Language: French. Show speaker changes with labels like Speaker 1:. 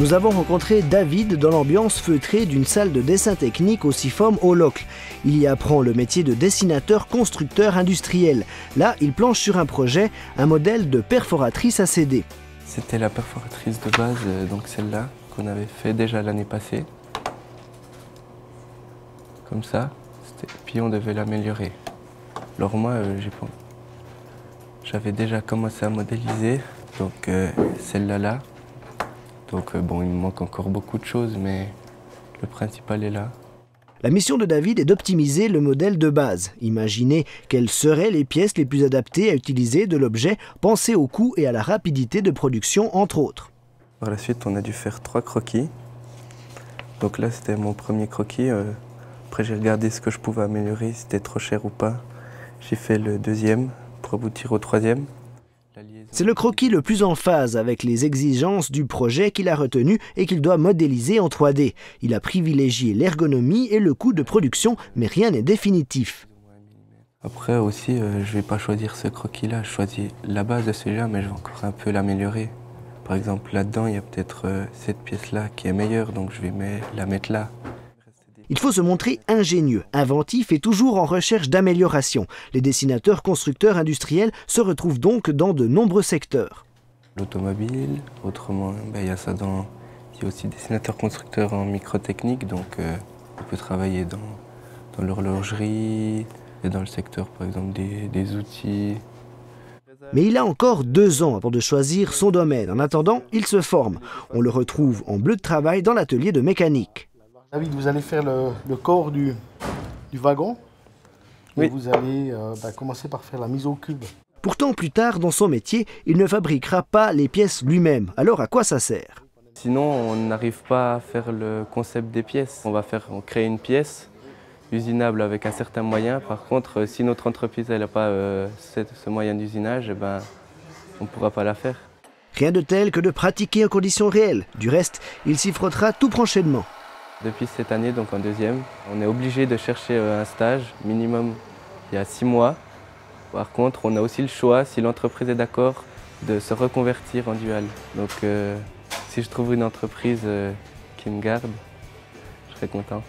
Speaker 1: Nous avons rencontré David dans l'ambiance feutrée d'une salle de dessin technique au CIFOM au Locle. Il y apprend le métier de dessinateur constructeur industriel. Là, il planche sur un projet, un modèle de perforatrice à CD.
Speaker 2: C'était la perforatrice de base, donc celle-là, qu'on avait fait déjà l'année passée. Comme ça, puis on devait l'améliorer. Alors moi, j'avais déjà commencé à modéliser, donc celle-là. Donc bon, il me manque encore beaucoup de choses, mais le principal est là.
Speaker 1: La mission de David est d'optimiser le modèle de base. Imaginer quelles seraient les pièces les plus adaptées à utiliser de l'objet, penser au coût et à la rapidité de production, entre autres.
Speaker 2: Par la suite, on a dû faire 3 croquis. Donc là, c'était mon premier croquis. Après, j'ai regardé ce que je pouvais améliorer, si c'était trop cher ou pas. J'ai fait le deuxième pour aboutir au troisième.
Speaker 1: C'est le croquis le plus en phase avec les exigences du projet qu'il a retenu et qu'il doit modéliser en 3D. Il a privilégié l'ergonomie et le coût de production, mais rien n'est définitif.
Speaker 2: Après aussi, je ne vais pas choisir ce croquis-là, je choisis la base de celui-là, mais je vais encore un peu l'améliorer. Par exemple, là-dedans, il y a peut-être cette pièce-là qui est meilleure, donc je vais la mettre là.
Speaker 1: Il faut se montrer ingénieux, inventif et toujours en recherche d'amélioration. Les dessinateurs constructeurs industriels se retrouvent donc dans de nombreux secteurs.
Speaker 2: L'automobile, autrement, il y a ça il y a aussi dessinateur constructeur en microtechnique, donc on peut travailler dans l'horlogerie et dans le secteur par exemple des outils.
Speaker 1: Mais il a encore 2 ans avant de choisir son domaine. En attendant, il se forme. On le retrouve en bleu de travail dans l'atelier de mécanique.
Speaker 3: David, vous allez faire le corps du wagon.
Speaker 2: Oui.
Speaker 3: Et vous allez commencer par faire la mise au cube.
Speaker 1: Pourtant, plus tard dans son métier, il ne fabriquera pas les pièces lui-même. Alors à quoi ça sert?
Speaker 2: Sinon, on n'arrive pas à faire le concept des pièces. On crée une pièce usinable avec un certain moyen. Par contre, si notre entreprise n'a pas ce moyen d'usinage, on ne pourra pas la faire.
Speaker 1: Rien de tel que de pratiquer en conditions réelles. Du reste, il s'y frottera tout prochainement.
Speaker 2: Depuis cette année, donc en deuxième, on est obligé de chercher un stage minimum il y a 6 mois. Par contre, on a aussi le choix, si l'entreprise est d'accord, de se reconvertir en dual. Donc si je trouve une entreprise qui me garde, je serai content.